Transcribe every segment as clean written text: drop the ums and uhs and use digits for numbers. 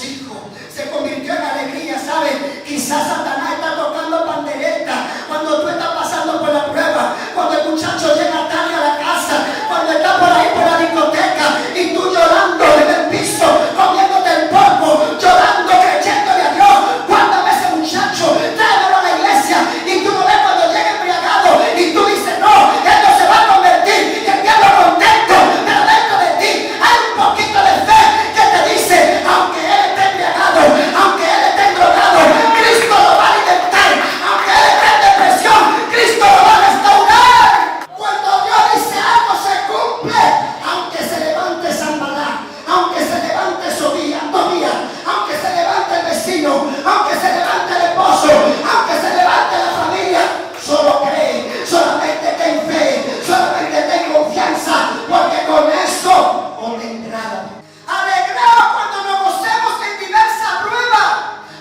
regocijo, se convirtió en alegría. ¿Sabe? Quizás Satanás está tocando pandereta cuando tú estás pasando por la prueba, cuando el muchacho llega tarde a la casa, cuando está por ahí por la discoteca y tú llorando en el piso, comiéndote el polvo, llorando, creyéndole a Dios. Cuando ves ese muchacho, tráemelo a la iglesia, y tú lo ves cuando llega embriagado y tú dices, no, esto se va a convertir, y el diablo contento, pero dentro de ti hay un poquito de fe que te dice, aunque él esté embriagado, aunque él esté drogado, Cristo lo va a alimentar, aunque él esté en depresión, Cristo lo va a restaurar. Cuando Dios dice algo se cumple, aunque se levante Sanbalá, aunque se levante Tobías, aunque se levante el vecino, aunque se levante el esposo, aunque se levante la familia, solo cree, solamente ten fe, solamente ten confianza, porque con eso os entrada. Alegraos cuando nos gocemos en diversas pruebas,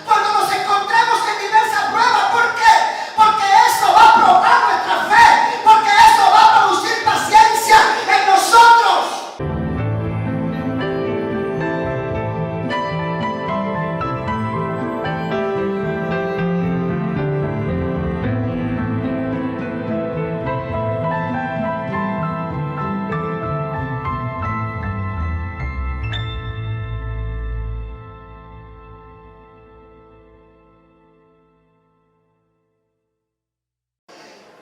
cuando nos encontremos en diversas pruebas. ¿Por qué? Porque eso va a probar nuestra fe, porque eso va a producir paciencia en nosotros.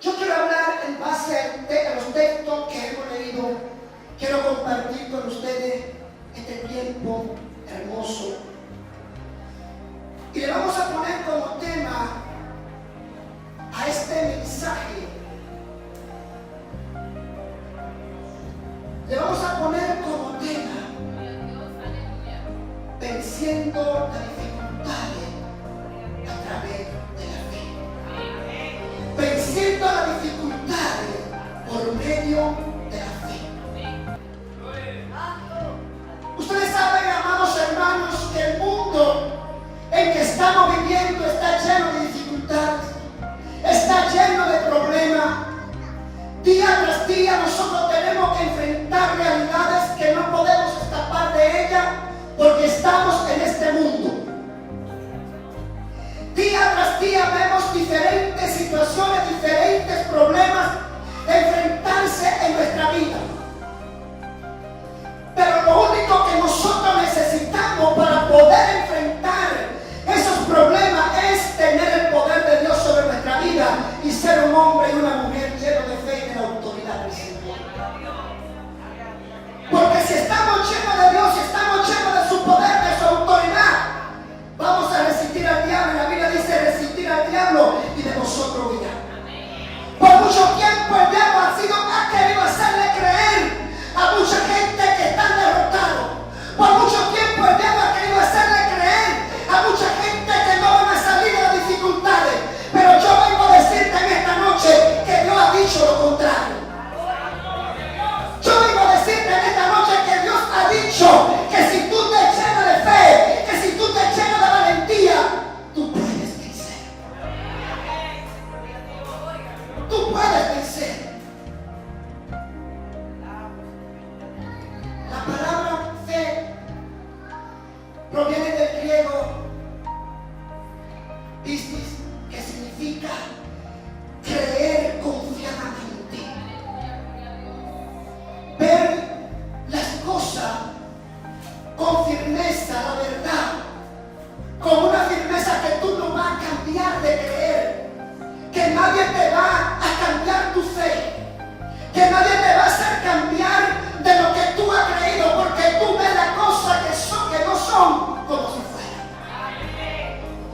Yo quiero hablar en base a los textos que hemos leído. Quiero compartir con ustedes este tiempo hermoso. Y le vamos a poner como tema a este mensaje. Le vamos a poner como tema venciendo las dificultades a través de la fe. Venciendo las dificultades por medio de la fe. Ustedes saben, amados hermanos, que el mundo en que estamos viviendo está lleno de dificultades, está lleno de problemas. Día tras día nosotros tenemos que enfrentar realidades que no podemos escapar de ellas porque estamos en este mundo. Día tras día vemos diferentes situaciones, diferentes problemas enfrentarse en nuestra vida. Pero lo único que nosotros necesitamos para poder enfrentar esos problemas es tener el poder de Dios sobre nuestra vida y ser un hombre y una mujer llenos de fe y de la autoridad del Señor. Porque si estamos llenos de Dios, si estamos llenos de su poder, de su autoridad, vamos a resistir al diablo. Y la Biblia dice resistir al diablo y de vosotros huirá. Por mucho tiempo el diablo ha querido hacerle creer a mucha gente que están derrotados. Por mucho tiempo el diablo ha querido hacerle creer a mucha gente que no van a salir de las dificultades. Pero yo vengo a decirte en esta noche que Dios ha dicho lo contrario. Yo vengo a decirte en esta noche que Dios ha dicho que si tú te llenas de fe, que si tú te llenas de valentía, tú puedes vencer. Tú puedes vencer. La palabra fe proviene del griego pistis, que significa creer confiadamente, ver las cosas con firmeza, la verdad, con una firmeza que tú no vas a cambiar de creer, que nadie te va a cambiar tu fe, que nadie te va a hacer cambiar de lo que tú has creído, porque tú ves las cosas que no son como si fueran.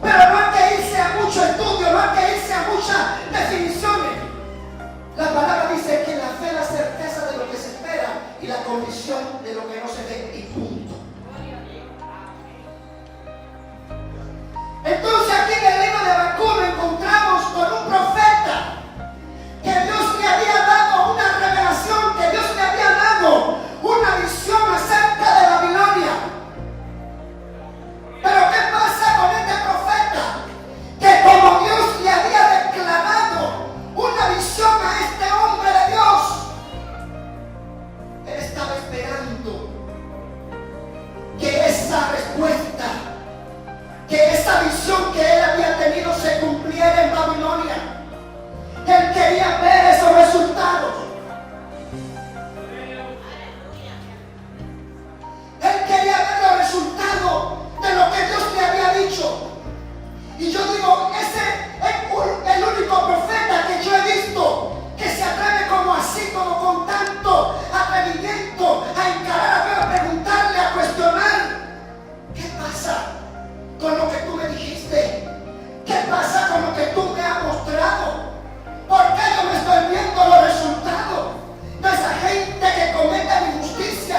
Pero no hay que irse a mucho estudio, no hay que irse a muchas definiciones. La palabra dice que la fe es la certeza de lo que se espera y la convicción de lo que no se ve, y punto. Entonces aquí en el libro de Habacuc nos encontramos con un profeta que Dios le había dado una revelación, que Dios le había dado visión que él había tenido se cumpliera en Babilonia. Él quería ver esos resultados. Él quería ver los resultados de lo que Dios le había dicho. Y yo digo, ese es el único profeta que yo he visto que se atreve como así, como con tanto atrevimiento a encarar a Dios, a preguntarle, a cuestionar. ¿Qué pasa con lo que tú me dijiste? ¿Qué pasa con lo que tú me has mostrado? ¿Por qué yo no estoy viendo los resultados de esa gente que comete injusticia?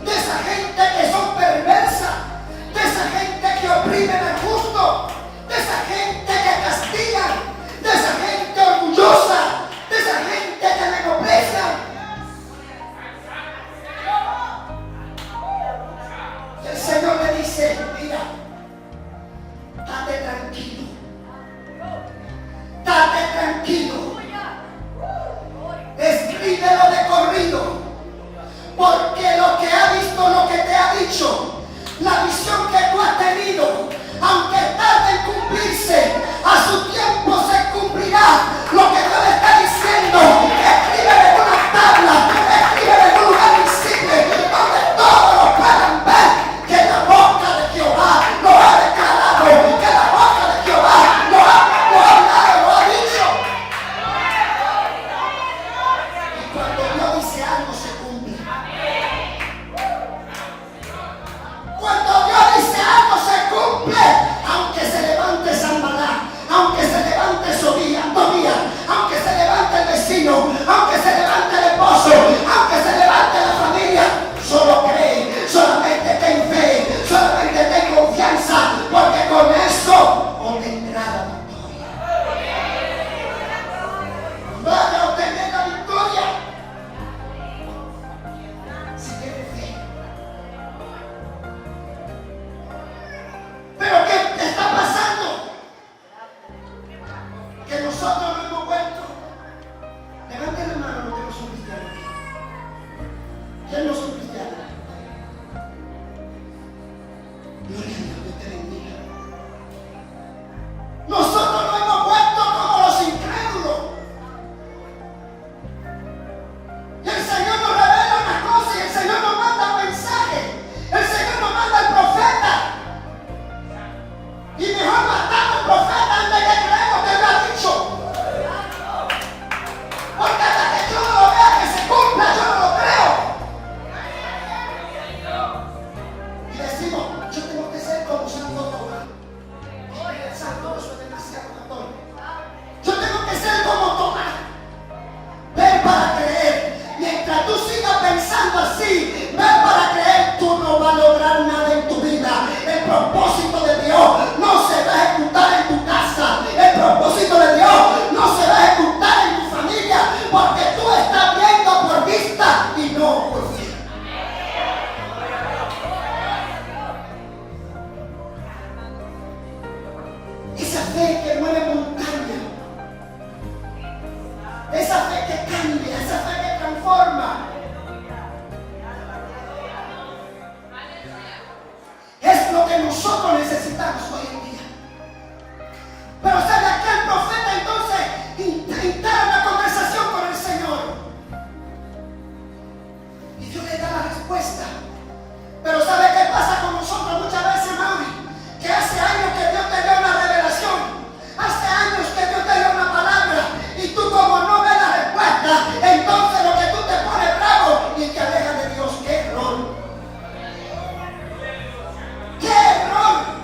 De esa gente que son perversa, de esa gente que oprime al justo, de esa gente que castiga, de esa gente orgullosa, de esa gente que menosprecia. Y el Señor le dice, mira, date tranquilo, date tranquilo, escríbelo de corrido. Porque lo que ha visto, lo que te ha dicho, la visión que tú has tenido, aunque tarde en cumplirse, a su tiempo se cumplirá. Lo que Dios le está diciendo, escríbelo en una tabla, escríbelo en un lugar visible, donde todos lo puedan ver, que la boca de Jehová lo ha declarado, que la boca de Jehová lo ha hablado, lo ha dicho. Y cuando Dios dice algo, se cumple. Cuando Dios dice algo se cumple, aunque se levante Sanballat, aunque se levante Tobías, aunque se levante el vecino, aunque se levante el esposo, aunque se levante la familia, solo cree, solamente ten fe, solamente ten confianza, porque con eso obtendrá la victoria. Vas a obtener la victoria si tienes fe. Pero ¿qué está pasando? Que nosotros no hemos vuelto. Levanten la mano los que no son cristianos. ¿Quién no son cristianos? Gloria a Dios, Dios te bendiga. Nosotros no hemos vuelto como los incrédulos. Y el Señor nos revela una cosa y el Señor nos manda un mensaje. El Señor nos manda el profeta. Y mejor matamos al profeta antes que creemos que lo ha dicho. Porque hasta que yo no lo vea que se cumpla, yo no lo creo. Y decimos, yo tengo que ser como Santo Tomás. El Santo, eso es demasiado católico. Yo tengo que ser como Tomás. Ven para creer. Mientras tú sigas pensando así, ven para creer, tú no vas a lograr nada en tu vida. El propósito de Dios no se va a ejecutar en tu casa. El propósito de Dios no se va a ejecutar en tu familia, porque tú estás viendo por vista y no por fe. Esa fe que mueve montaña, esa fe que cambia, esa fe que transforma, es lo que nosotros necesitamos hoy en día. Pero sabe, aquel profeta entonces instala una conversación con el Señor y Dios le da la respuesta. Pero ¿sabe qué pasa con nosotros muchas veces, Mauri? Que hace años que Dios te dio una revelación, hace años que Dios te dio una palabra, y tú como no ves la respuesta, entonces lo que tú te pones bravo y te alejas de Dios. ¡Qué error! ¡Qué error!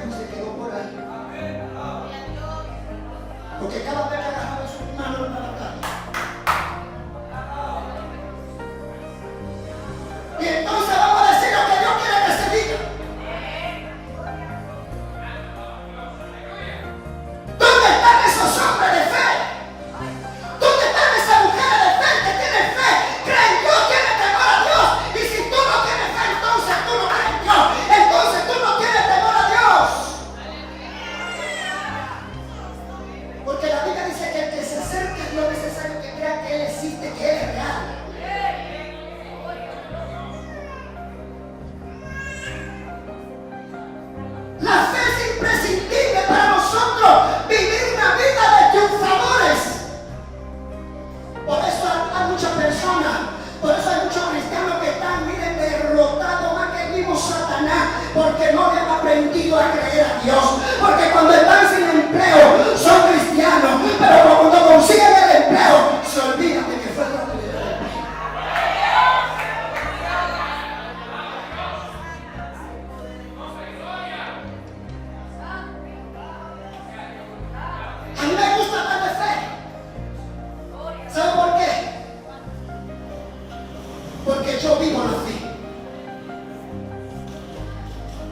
no se quedó por ahí. Porque cada vez que agarraba su mano para atrás. Y entonces vamos a decir lo que Dios quiere que se diga. ¿Dónde están esos hombres de fe? ¿Dónde están esas mujeres de fe que tienen fe? Creen en Dios, tienen temor a Dios. Y si tú no tienes fe, entonces tú no crees en Dios. Entonces tú no tienes temor a Dios. Porque la Biblia dice que el que se acerca a Dios es necesario que crea que Él existe, que Él es real. La fe es imprescindible para nosotros vivir una vida de triunfadores. Por eso hay muchas personas, por eso hay muchos cristianos que están, miren, derrotados más que el mismo Satanás, porque no le han aprendido a creer a Dios. Porque cuando están sin empleo son cristianos, pero cuando consiguen el empleo se olvidan de que fue Dios que le dio el empleo. A mí me gusta hablar de fe. ¿Sabe por qué? Porque yo vivo la fe.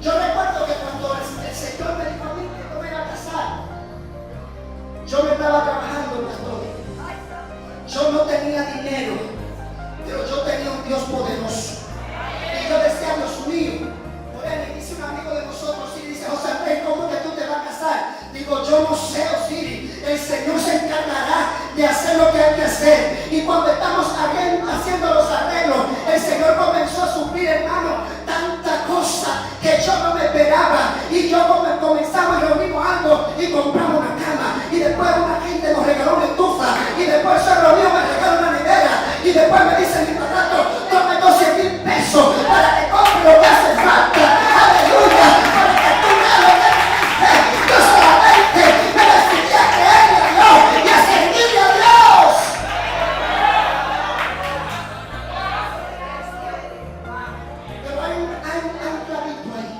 Yo recuerdo que cuando el Señor me dijo a mí que no me iba a casar, yo me estaba trabajando, pastor. Yo no tenía dinero, pero yo tenía un Dios poderoso. Y yo decía, Dios mío, por él me dice un amigo de nosotros y dice, José Andrés, ¿cómo que tú te vas a casar? Digo, yo no sé, Osiris, el Señor se encargará de hacer lo que hay que hacer. Y cuando estamos haciendo los arreglos, el Señor comenzó a suplir, hermano, tanta cosa que yo no me esperaba. Y yo comenzamos y reunimos algo y compramos una cama. Y después una gente nos regaló una estufa. Y después se reunió, me regaló una nevera. Y después me dice mi padrastro, tome 12,000 pesos para que compre lo que hace falta. Aleluya, para que tú veas lo que tenés. Yo solamente me decidí a creerle a Dios y a servirle a Dios. Pero hay un clavito ahí.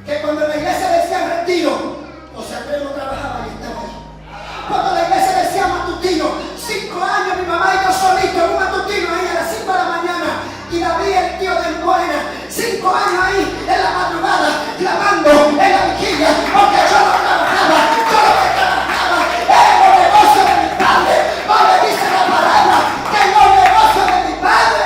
Que cuando la iglesia decía retiro, José Andrés no trabajaba y estaba ahí. Cuando la iglesia decía matutino, 5 años mi mamá y yo solito en un matutino ahí a las 5 de la mañana, y David, el tío de Buena, 5 años ahí en la madrugada, clamando en la vigilia, porque yo no trabajaba, yo lo que trabajaba era en los negocios de mi padre, donde dice la palabra que en los negocios de mi padre.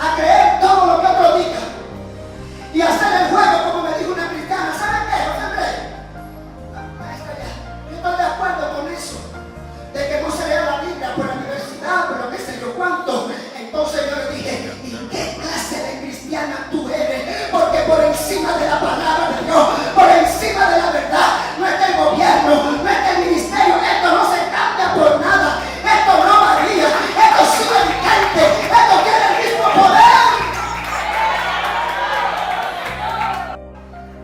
a creer todo lo que otro diga y hacer el juego, como me dijo una cristiana. ¿Saben qué, José Andrés? Maestra, yo estoy de acuerdo con eso, de que no se lea la Biblia por la universidad, por lo que sé yo cuánto. Entonces yo le dije, ¿y qué clase de cristiana tú eres? Porque por encima de la palabra de Dios, por encima de la verdad, no está el gobierno, no está el ministerio. Esto no se cambia por nada, esto no varía, esto sigue vigente, esto tiene el mismo poder.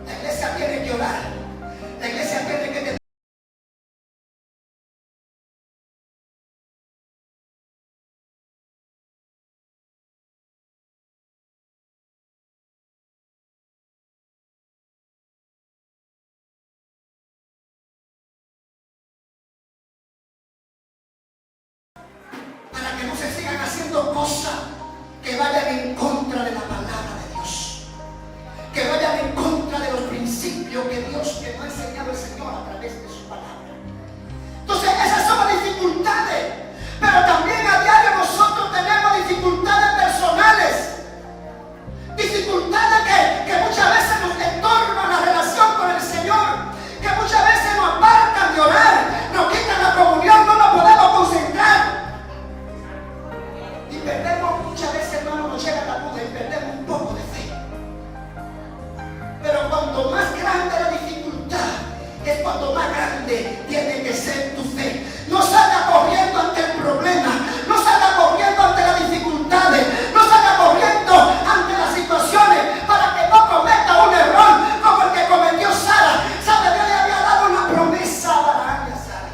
La iglesia tiene que orar, la iglesia tiene que tener para que no se sigan haciendo cosas que vayan en contra de la palabra de Dios, que vayan en contra de los principios que Dios, que nos ha enseñado el Señor a través de su palabra. Entonces esas son las dificultades, pero también a diario nosotros tenemos dificultades personales, dificultades que muchas veces nos estorban la relación con el Señor, que muchas veces nos apartan de orar, nos quitan la comunión, no nos podemos concentrar. Y perdemos muchas veces, hermano, nos llega la duda y perdemos un poco de fe. Pero cuanto más grande la dificultad, es cuanto más grande tiene que ser tu fe. No salga corriendo ante el problema, no salga corriendo ante las dificultades, no salga corriendo ante las situaciones para que no cometa un error como el que cometió Sara. ¿Sabe? Dios le había dado una promesa a Abraham y a Sara.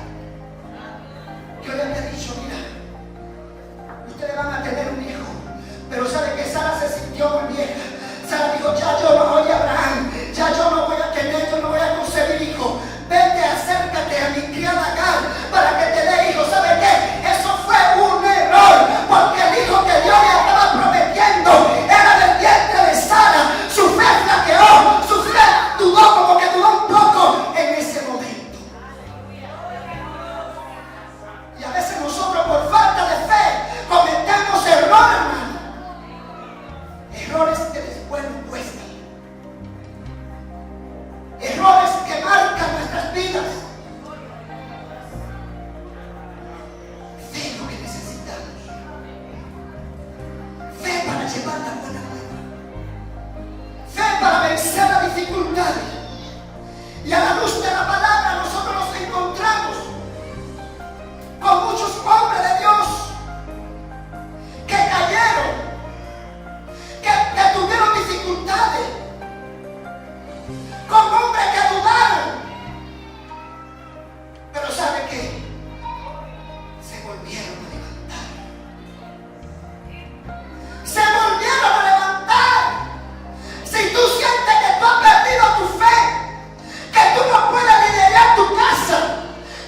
Dios le había dicho, mira, ustedes van a tener un hijo. Pero sabe que Sara se sintió muy vieja. Sara dijo, ya yo no, oye Abraham, ya yo no voy a tener, yo no voy a concebir hijo. Vete, acércate a mi criada Agar para que te dé hijo. ¿Sabe qué? Eso fue un error, porque el hijo que Dios le estaba prometiendo era del vientre de Sara. Su fe flaqueó, su fe dudó, como que dudó un poco en ese momento. Y a veces nosotros por falta de fe cometemos errores, hermano. Errores que después nos cuestan. Errores que marcan nuestras vidas. Fe es lo que necesitamos. Fe para llevar la buena nueva. Fe para vencer las dificultades. Y a la luz de la palabra nosotros nos encontramos con muchos hombres de Dios que cayeron, que tuvieron dificultades, con hombres que dudaron. Pero ¿sabe qué? Se volvieron a levantar. Se volvieron a levantar. Si tú sientes que tú has perdido tu fe, que tú no puedes liderar tu casa,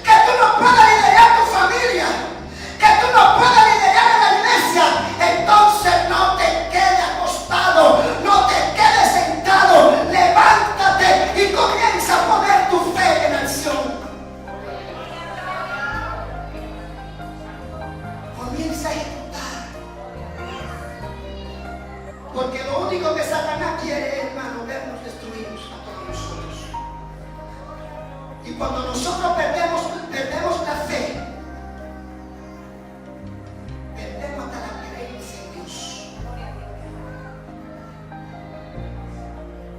que tú no puedes liderar tu familia, que tú no puedes liderar en la iglesia, entonces no te quedes acostado, no te quedes sentado, levántate y comienza a poner tu fe en acción. Comienza a ejecutar. Porque lo único que Satanás quiere, hermano, vernos destruidos a todos nosotros. Y cuando nosotros perdemos la fe, perdemos hasta la creencia en Dios.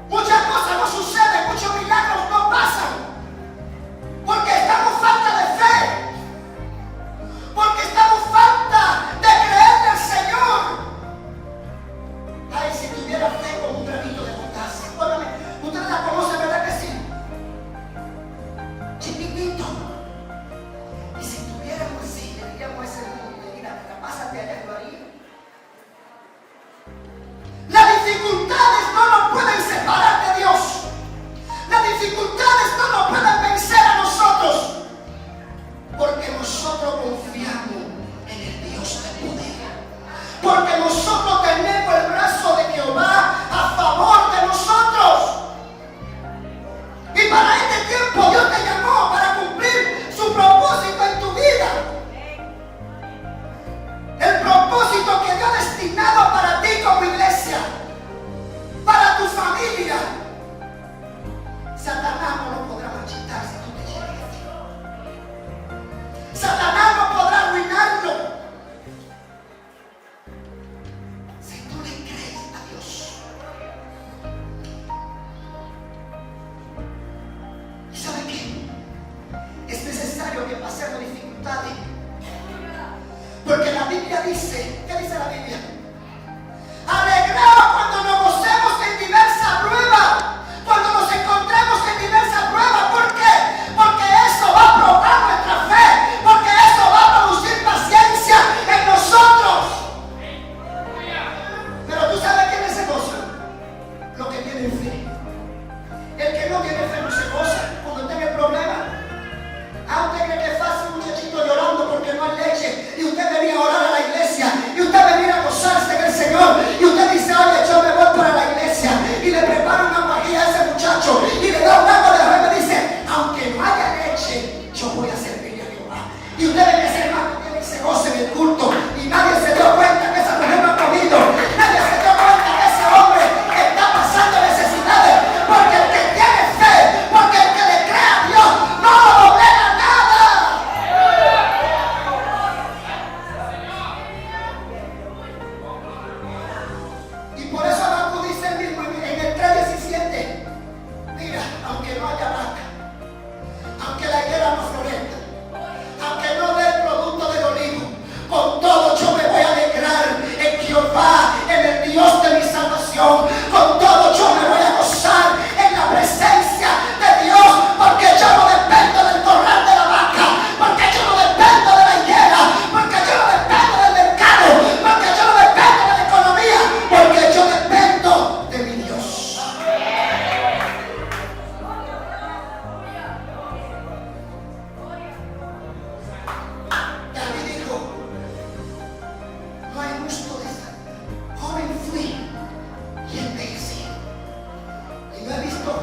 Muchas cosas no suceden, muchos milagros no pasan, porque estamos falta de fe, porque estamos falta de creerle al Señor. Ay, si tuviera fe como un granito de mostaza. Óigame, ustedes la conocen, ¿verdad que sí? Chiquitito. Y si tuviéramos así, le diríamos a ese monte, mira, pásate allá, lo haría. Las dificultades no nos pueden separar de Dios. Las dificultades no nos pueden vencer a nosotros, porque nosotros confiamos en el Dios de poder, porque nosotros tenemos el brazo de Jehová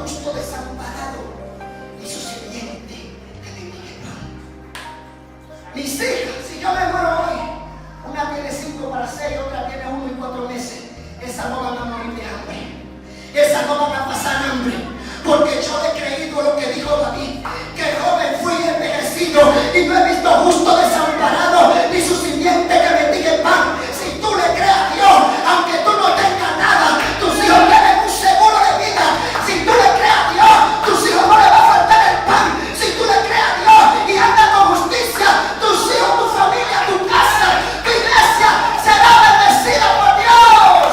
justo desamparado, ni su sirviente que mendigue pan. Mis hijas, si yo me muero hoy, una tiene 5 para 6, otra tiene 1 y 4 meses. Esas no van a morir de hambre. Esas no van a pasar hambre. Porque yo he creído lo que dijo David, que joven fui envejecido y no he visto justo desamparado, ni su simiente que mendigue pan. Si tú le crees a Dios, aunque tú no tengas nada, tus hijos tienen un seguro de vida. Si tú le crees a Dios, tus hijos no le va a faltar el pan. Si tú le crees a Dios y andas con justicia, tus hijos, tu familia, tu casa, tu iglesia será bendecida por Dios.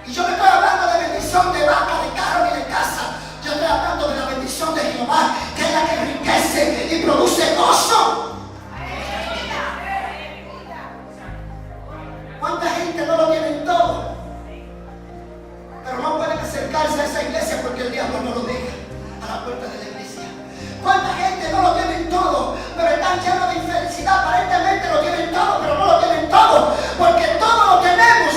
Y yo no estoy hablando de bendición de vaca, de carro ni de casa. Yo estoy hablando de la bendición de Jehová, que es la que enriquece y produce gozo. ¿Cuánta gente no lo tienen todo? Pero no pueden acercarse a esa iglesia porque el diablo no lo deja a la puerta de la iglesia. ¿Cuánta gente no lo tienen todo, pero están llenos de infelicidad? Aparentemente lo tienen todo, pero no lo tienen todo, porque todo lo tenemos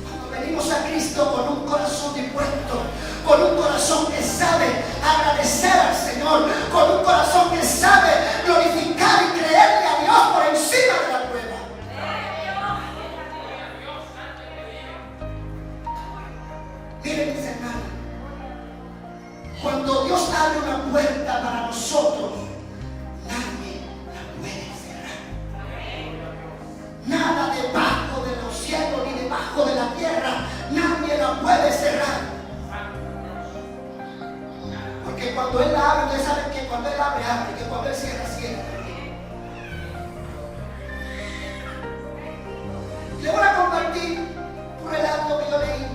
cuando venimos a Cristo con un corazón dispuesto, con un corazón que sabe agradecer al Señor, con un corazón que sabe glorificar y creerle a Dios por encima de la prueba. Miren, mis hermanos, cuando Dios abre una puerta para nosotros, nadie la puede cerrar. Nada debajo de los cielos ni debajo de la tierra, nadie la puede cerrar. Porque cuando Él la abre, ustedes saben que cuando Él abre, abre, que cuando Él cierra, cierra. Le voy a compartir un relato que yo leí.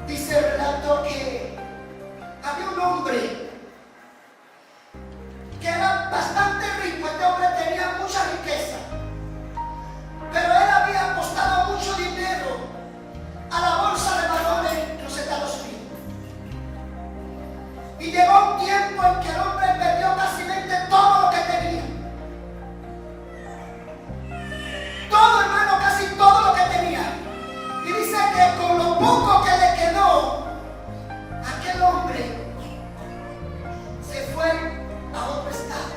Dice el relato que había un hombre que era bastante rico. Este hombre tenía mucha riqueza, pero él había apostado mucho dinero a la bolsa de valores en los Estados Unidos. Y llegó un tiempo en que el hombre perdió casi todo lo que tenía. Todo, hermano, casi todo lo que tenía. Y dice que con lo poco que le quedó, aquel hombre se fue a otro estado.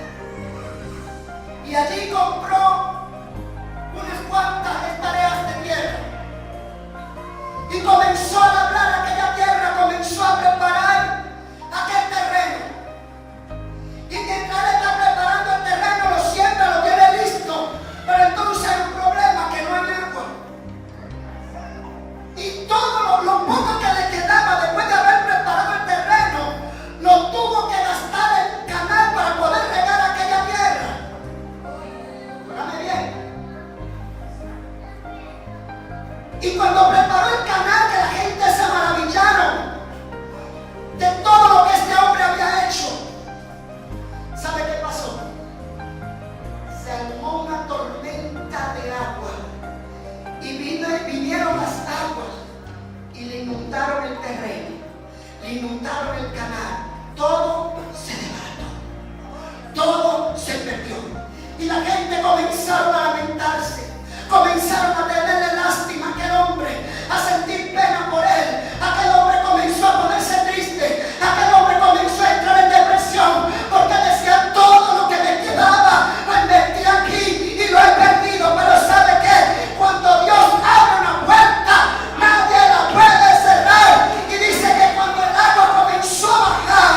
Y allí compró unas cuantas hectáreas de tierra. Y comenzó a labrar aquella tierra, comenzó a preparar aquel terreno. Y mientras él está preparando el terreno, lo siembra, lo tiene listo. Pero entonces hay un problema, que no hay agua. Y todo lo poco que le quedaba después de haber preparado el terreno, lo tuvo que gastar en canal para poder regar aquella tierra. Óigame bien. Y cuando preparó el canal, que la gente se maravillaron de todo lo que este hombre había hecho. ¿Sabe qué pasó? Se armó una tormenta de agua. Y vinieron las aguas y le inundaron el terreno, le inundaron el canal. Todo se desbarató, todo se perdió. Y la gente comenzaron a lamentarse, comenzaron a tenerle lástima a aquel hombre, a sentir pena por él. Aquel hombre comenzó a ponerse triste, aquel hombre comenzó a entrar en depresión, porque decía: todo lo que me quedaba lo invertí aquí y lo he perdido. Pero ¿sabe qué? Cuando Dios abre una puerta, nadie la puede cerrar. Y dice que cuando el agua comenzó a bajar,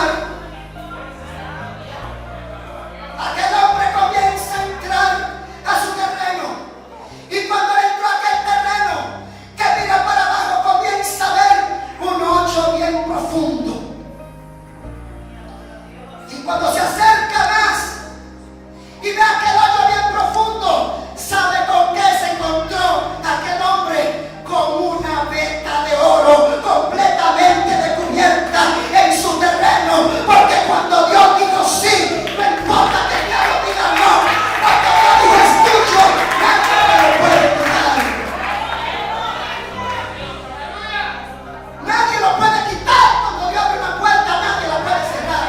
aquel hombre comienza a entrar a su terreno. Y cuando entró a aquel terreno, que mira para abajo, comienza a ver un hoyo bien profundo. Y cuando se acerca más y ve aquel hoyo bien profundo, ¿sabe con qué se encontró aquel hombre? Con una veta de oro completamente descubierta en su terreno. Porque cuando Dios dijo sí, no importa que el diablo diga no, porque Dios dijo es tuyo, nadie lo puede quitar. Nadie lo puede quitar. Cuando Dios abre una puerta, nadie la puede cerrar.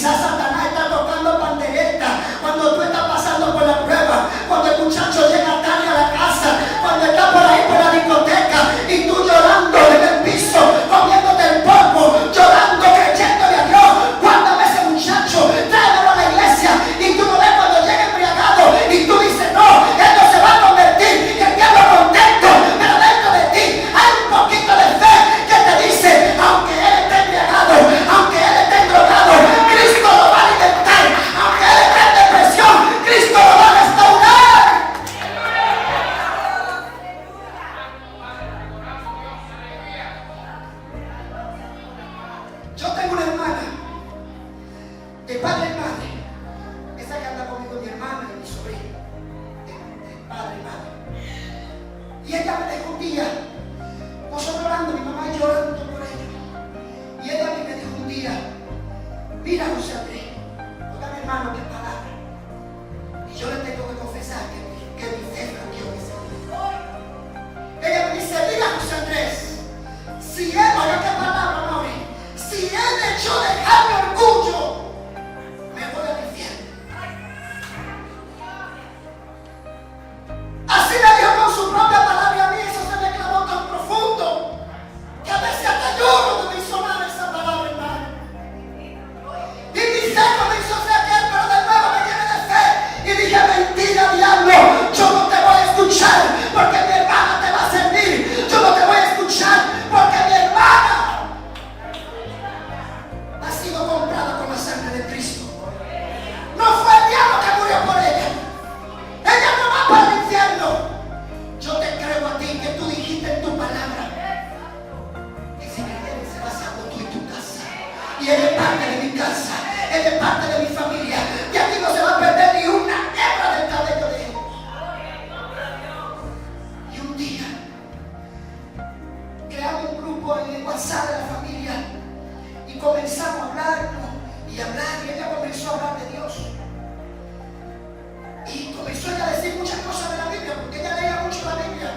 Quizás Satanás está tocando pandereta cuando tú estás pasando por la prueba, cuando el muchacho llega tarde a la casa, cuando está por ahí por la discoteca y tú llorando en el piso, comiéndote el polvo, llorando, creyéndole a Dios. Guárdame ese muchacho, tráemelo a la iglesia, y tú lo ves cuando llega embriagado y tú dices, no, él no se va a convertir, que el diablo contento, pero dentro de ti hay un poquito de fe que te dice, aunque él esté embriagado, aunque él esté drogado, Cristo lo va a alimentar, aunque él esté en depresión, Cristo lo va a restaurar. Yo tengo una hermana de padre y madre, esa que anda conmigo, mi hermana y mi sobrino, de padre y madre. Y ella me dijo un día, nosotros orando, mi mamá y llorando por ella, y ella me dijo un día, mira José Andrés, oiga mi hermano, qué palabra. Y yo le tengo que confesar que mi fe cambió ese día. Ella me dice, mira José Andrés, si él, oiga qué palabra, no, si él echó de dejar mi orgullo, me voy al infierno. Así me dijo con su propia palabra, y a mí eso se me clavó tan profundo que a veces hasta lloro de me hizo mal esa palabra, hermano. Y mi seco me hizo ser aquel, pero de nuevo me llené de fe y dije, mentira, diablo, yo no te voy a escuchar porque mi hermana te va a servir, yo no te voy a escuchar porque mi hermana ha sido comprada con la sangre de Cristo. No fue el diablo que murió por ella. Ella no va para el infierno. Yo te creo a ti que tú dijiste en tu palabra que si me debes se va salvo tú y tu casa. Y él es parte de mi casa, él es parte de mi familia. Y aquí no se va a perder ni una hebra del cabello de ellos. Y un día creamos un grupo en el WhatsApp de la familia y comenzamos a hablar y hablar, y ella comenzó a hablar de Dios. Y comenzó ella a decir muchas cosas de la Biblia, porque ella leía mucho la Biblia.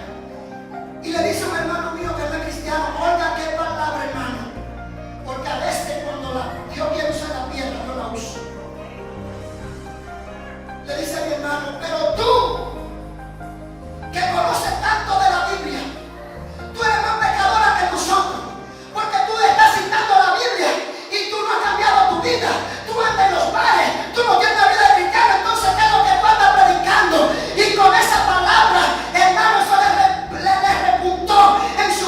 Y le dice a un hermano mío que no es cristiano, oiga qué palabra, hermano. Porque a veces cuando Dios quiere usar la piedra, no la usa. Le dice a mi hermano, pero tú, que conoces tanto de la Biblia, tú eres más pecadora que nosotros, porque tú estás citando la Biblia y tú no has cambiado tu vida. Tú andas en los bares, tú no tienes una vida cristiana, entonces ¿qué es lo que tú andas predicando? Y con esa palabra, hermano, eso le repuntó en su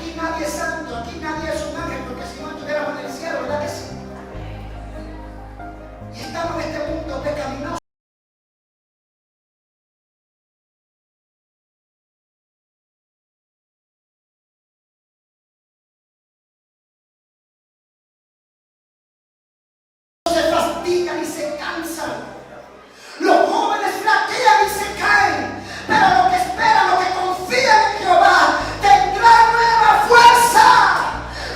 aquí nadie es santo, aquí nadie es un ángel, porque si no estuviéramos en el cielo, ¿verdad que sí? Y estamos en este mundo pecaminoso. Se fastidian y se cansan. Los jóvenes flaquean y se caen. Pero los que esperan, los que confían en Jehová, tendrán nueva fuerza.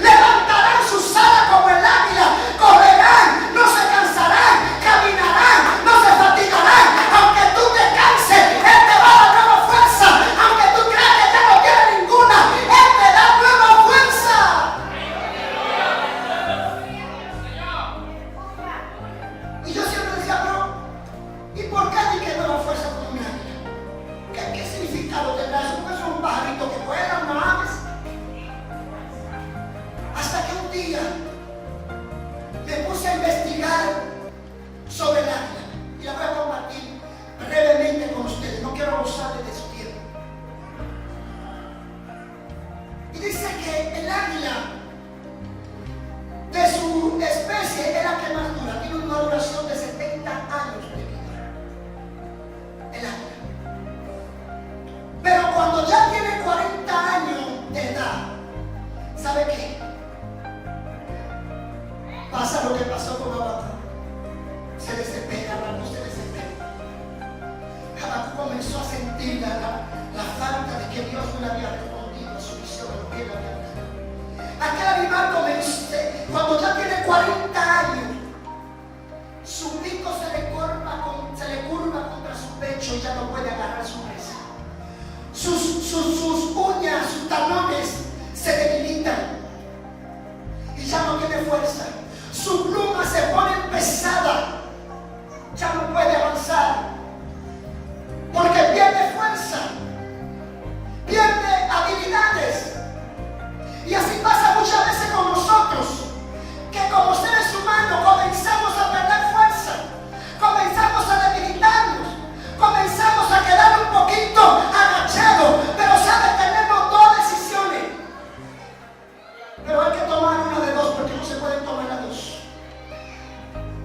Levantarán sus alas como el águila. Correrán, no se cansarán. Caminarán, no se fatigarán. Aunque tú te canses, Él te va a dar nueva fuerza. Aunque tú creas que ya no tienes ninguna, Él te da nueva fuerza. Y yo siempre decía, pero ¿y por qué di que nueva fuerza como un águila? ¿Qué significado tendrá eso? Porque eso es un pajarito que vuela, no aves. Hasta que un día me puse a investigar sobre el águila. Y la voy a compartir brevemente con ustedes. No quiero abusarles de su tiempo. Y dice que el águila de su especie es la que más dura. Tiene una duración de 70 años de vida. El águila. Pero cuando ya tiene 40 años de edad, ¿sabe qué? Pasa lo que pasó con Habacuc. Se desespera, Habacuc se desespera. Habacuc comenzó a sentir la falta de que Dios no le había respondido a su visión, a lo que él había dado. Aquel animal comenzó, cuando ya tiene 40 años, su pico se le curva contra su pecho y ya no puede agarrar su presa. Sus uñas, sus talones se debilitan y ya no tiene fuerza. Su pluma se pone pesada, ya no puede avanzar porque pierde fuerza, pierde habilidades. Y así pasa muchas veces con nosotros, que como seres humanos comenzamos a perder fuerza, comenzamos a debilitarnos, comenzamos a quedar un poquito agachados. Pero ¿sabes? Tenemos dos decisiones. Pero hay que tomar una de dos, porque no se pueden tomar las dos.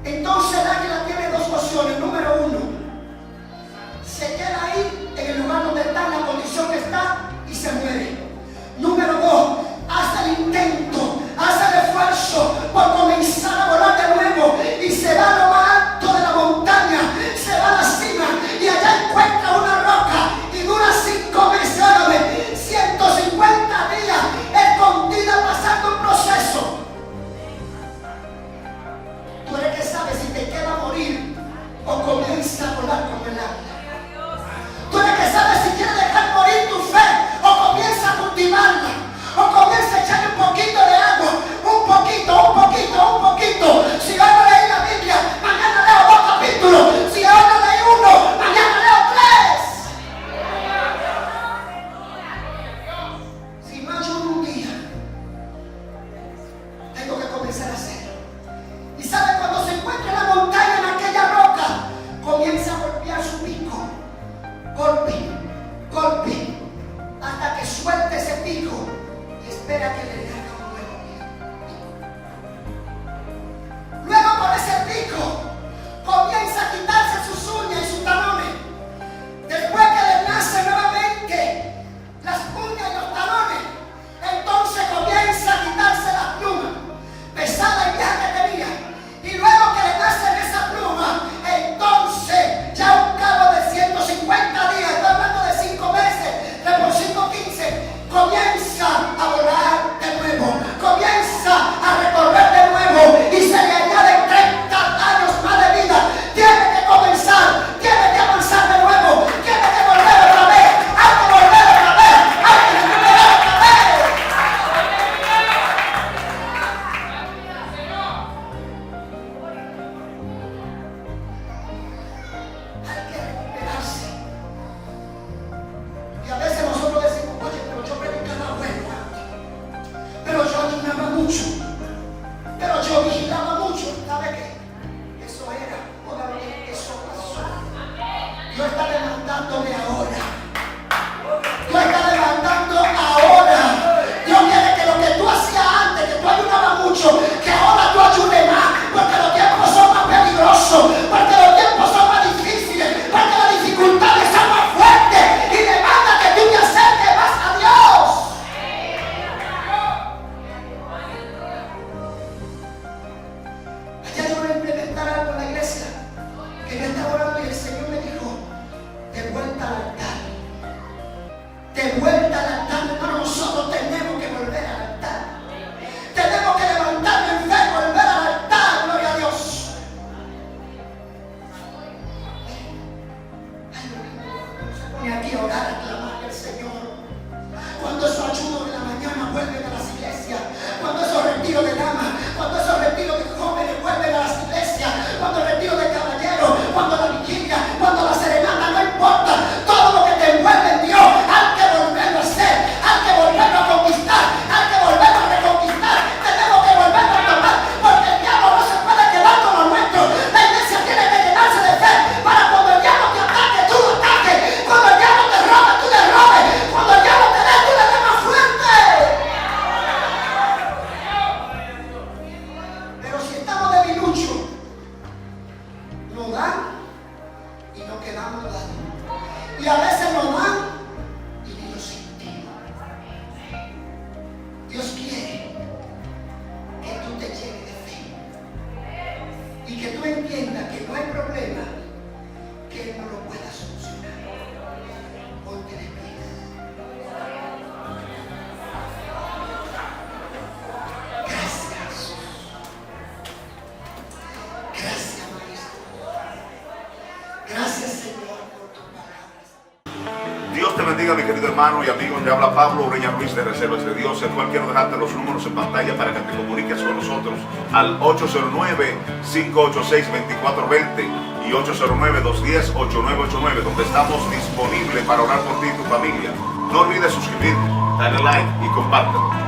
Entonces el águila tiene dos opciones. Número uno, se queda ahí en el lugar donde está, en la condición que está, y se muere. Número dos, hace el intento, hace el esfuerzo por comenzar a volar de nuevo y se va a lo más alto de la montaña, se va a la cima y allá encuentra una roca y dura 5 meses, 150 días escondida pasando un proceso. Tú eres que sabes si te queda morir o comienza a volar como el águila. Tú eres que sabes si quieres dejar morir tu fe o comienza a cultivarla, o comienza a echarle un poquito de agua, un poquito. Si hoy no leí la Biblia, mañana leo 2 capítulos. Si hoy no leí 1, mañana leo 3. Si no ayuno un día, tengo que comenzar a hacerlo. Y sabe, cuando se encuentra en la montaña, en aquella roca, comienza a golpear su pico. Golpe, hasta que suelte ese pico y espera que le haga un nuevo pico. Luego con ese pico comienza a quitarse sus uñas y sus talones. Después que le nace nuevamente las uñas y los talones, entonces comienza a quitarse las plumas pesadas y viejas que tenía. Y luego que le nacen esa pluma, entonces ya un cabo de 150 días, estoy hablando de 5 meses, de por 5, 15, comienza a volar de nuevo, comienza a recorrer de nuevo y se le añaden 30 años más de vida. Tiene que comenzar, tiene que avanzar de nuevo, tiene que volver otra vez, hay que volver otra vez, hay que recuperar otra vez. Hay que recuperarse. Y a veces nosotros decimos, oye, pero yo predicaba bueno antes, pero yo ayunaba mucho, pero yo vigilaba mucho. ¿Sabe qué? Eso era, obviamente eso pasó. Dios está levantándome ahora. Dios está levantando ahora. Dios quiere hay problema que Él no lo pueda solucionar. Ponte de pie. Gracias. Gracias, Maestro. Gracias, Señor, por tus palabras. Dios te bendiga, mi querido hermano y amigo. Te habla Pablo Ureña Ruiz de Reservas de Dios, el cual quiero dejarte los números en pantalla para que te comuniques con nosotros al 809-586-2420 y 809-210-8989, donde estamos disponibles para orar por ti y tu familia. No olvides suscribirte, darle like y compártelo.